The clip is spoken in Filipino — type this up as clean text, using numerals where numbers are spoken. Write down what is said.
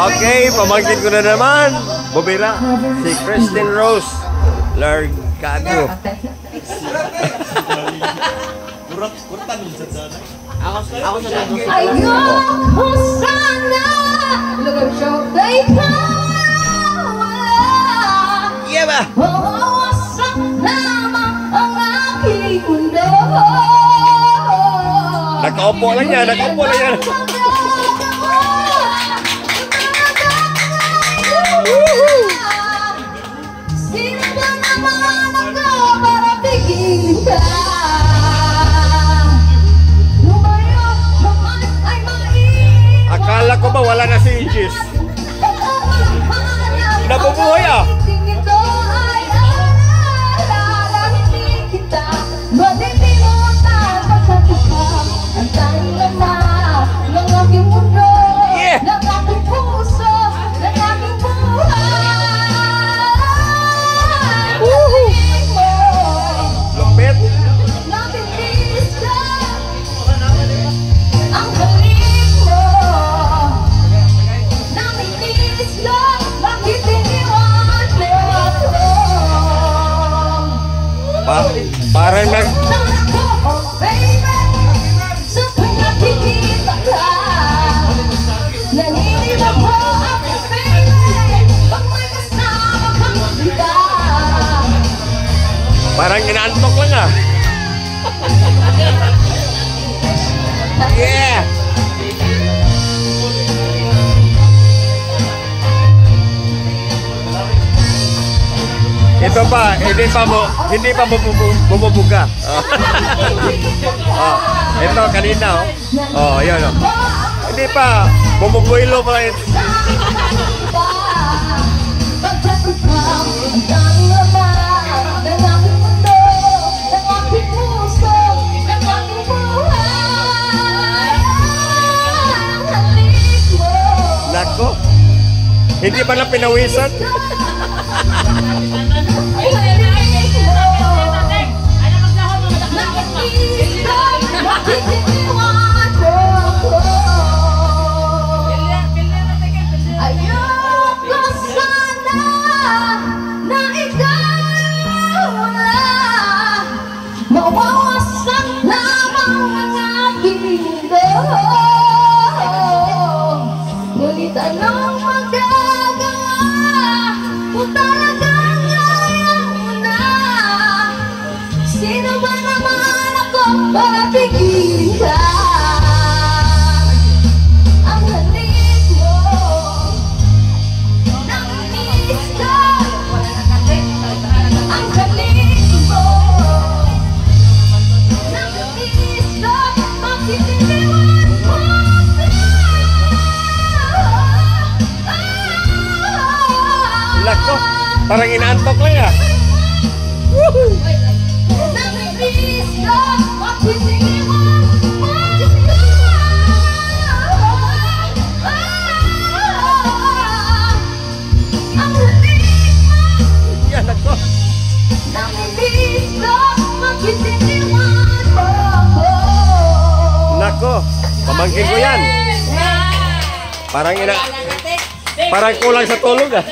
Okay, pamangkin ko na naman. Bobira, si Christine Rose Largado. Ako sa lalo. Ayoko sana lugsyo'y kawala. Yeah ba? Mawawasak lamang ang aking mundo. Nakaupo lang yan, nakaupo lang yan. Sino ba naman ako para pigilin ka? Lumayo naman ay mainit. Akala ko ba wala na si Aegis? Nabubuhay ah. Ito ay alala, hindi kita matitimutan pagkatapang ang tanging laman ng aking mundo, Yeah. ng aking puso, ng aking buhay. Narinig mo, Lupit. nabibis ka, ang halik mo. Namitis ka, bakit iniwan mo ako? Parang nag... Sa tuwing nakikita ka, nanginib ako ang feeling pag may kasama kang kita. Parang inaantok lang ah. Yeah! Ito pa, hindi pa bumubuga. Oh, ito kanina oh. Oh, ayan oh. Hindi pa, bumubuilo pa ito. Pagkatapang ang tanging laman ng aking mundo, ng aking puso, ng aking buhay. Ang halik mo. Nako, hindi pa na pinawisan. Ayoko sana na ikaw wala, mawawasak lamang ang aking mundo. Ngunit anong magagawa kung talagang ayaw mo na? Sino ba naman ako para pigilin ka? Ang halik mo, namitis ka. Ang halik mo, namitis ka. Bakit iniwan mo Nako, parang inaantok lang ah. namitis ka. Bakit iniwan mo ang halik mo. Yan, nako. Namitis ka, bakit iniwan mo ako? Nako, pamangkin ko yan. Parang kulang sa tulog ah.